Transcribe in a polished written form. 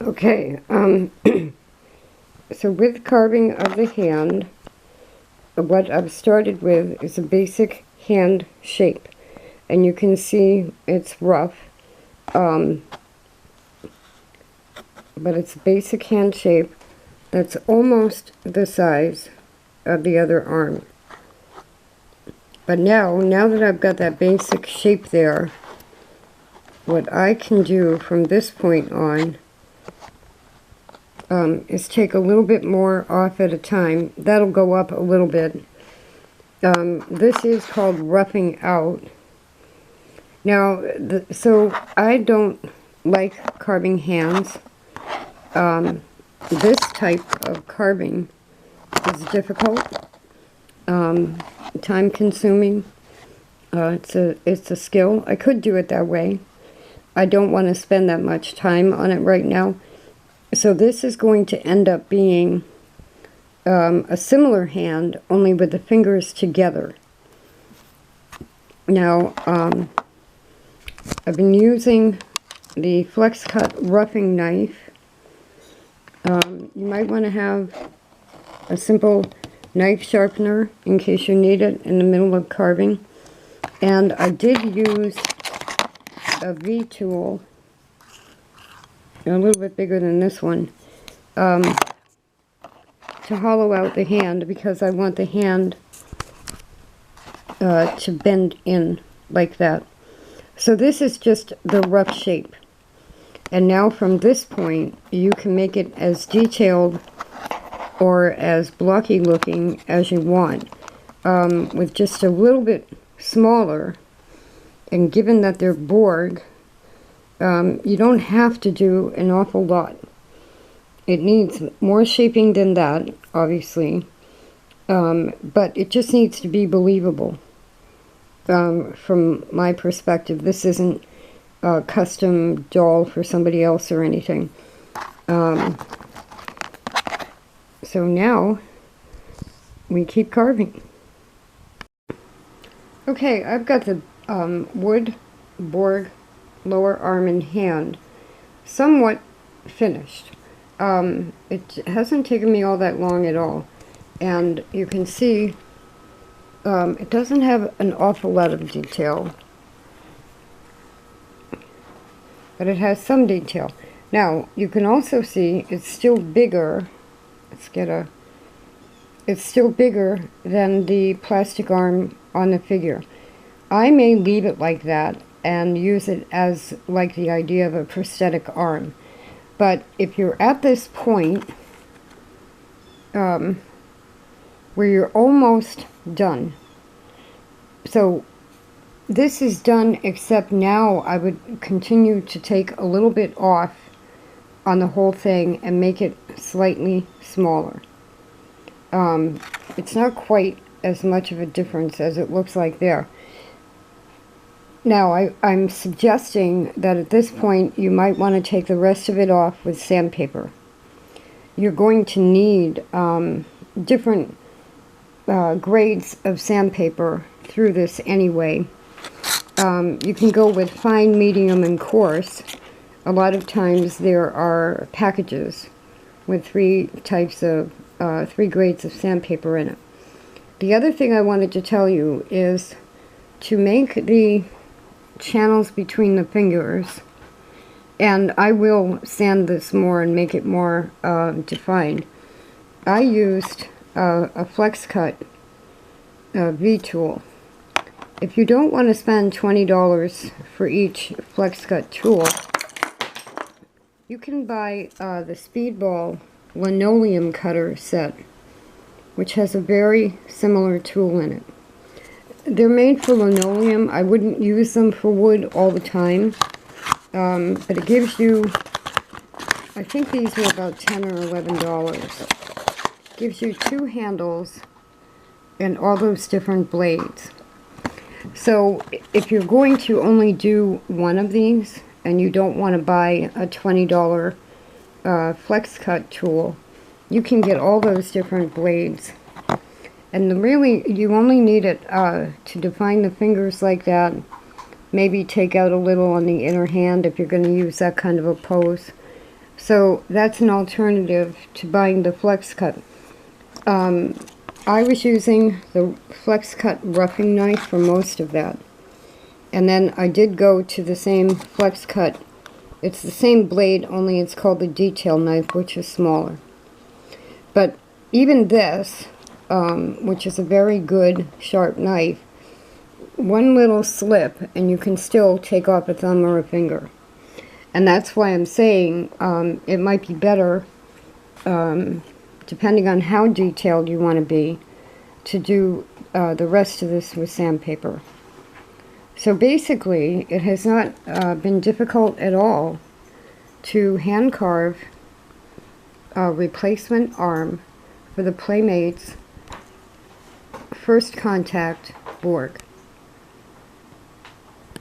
Okay, so with carving of the hand, what I've started with is a basic hand shape. And you can see it's rough, but it's a basic hand shape that's almost the size of the other arm. But now that I've got that basic shape there, what I can do from this point on is take a little bit more off at a time. That'll go up a little bit. This is called roughing out. Now, so I don't like carving hands. This type of carving is difficult, time consuming. It's a skill. I could do it that way. I don't want to spend that much time on it right now. So this is going to end up being a similar hand, only with the fingers together. Now, I've been using the Flex Cut roughing knife. You might want to have a simple knife sharpener in case you need it in the middle of carving. And I did use a V tool, a little bit bigger than this one, to hollow out the hand because I want the hand to bend in like that. So this is just the rough shape. And now from this point, you can make it as detailed or as blocky looking as you want, with just a little bit smaller. And given that they're Borg, you don't have to do an awful lot. It needs more shaping than that, obviously, but it just needs to be believable. From my perspective, this isn't a custom doll for somebody else or anything. So now we keep carving. Okay, I've got the wood Borg lower arm and hand somewhat finished. It hasn't taken me all that long at all, and you can see it doesn't have an awful lot of detail, but it has some detail. Now you can also see it's still bigger. It's still bigger than the plastic arm on the figure. I may leave it like that and use it as like the idea of a prosthetic arm. But if you're at this point where you're almost done, so this is done, except now I would continue to take a little bit off on the whole thing and make it slightly smaller. It's not quite as much of a difference as it looks like there. Now, I'm suggesting that at this point you might want to take the rest of it off with sandpaper. You're going to need different grades of sandpaper through this anyway. You can go with fine, medium, and coarse. A lot of times there are packages with three grades of sandpaper in it. The other thing I wanted to tell you is to make the channels between the fingers, and I will sand this more and make it more defined. I used a Flex Cut V tool. If you don't want to spend $20 for each Flex Cut tool, you can buy the Speedball linoleum cutter set, which has a very similar tool in it. They're made for linoleum. I wouldn't use them for wood all the time, but it gives you, I think these were about $10 or $11. Gives you two handles and all those different blades. So if you're going to only do one of these and you don't want to buy a $20 Flex Cut tool, you can get all those different blades. And really, you only need it to define the fingers like that. Maybe take out a little on the inner hand if you're going to use that kind of a pose. So that's an alternative to buying the flex cut. I was using the flex cut roughing knife for most of that. And then I did go to the same flex cut. It's the same blade, only it's called the detail knife, which is smaller. But even this, which is a very good sharp knife, one little slip and you can still take off a thumb or a finger. And that's why I'm saying it might be better, depending on how detailed you want to be, to do the rest of this with sandpaper. So basically, it has not been difficult at all to hand carve a replacement arm for the Playmates First Contact Borg.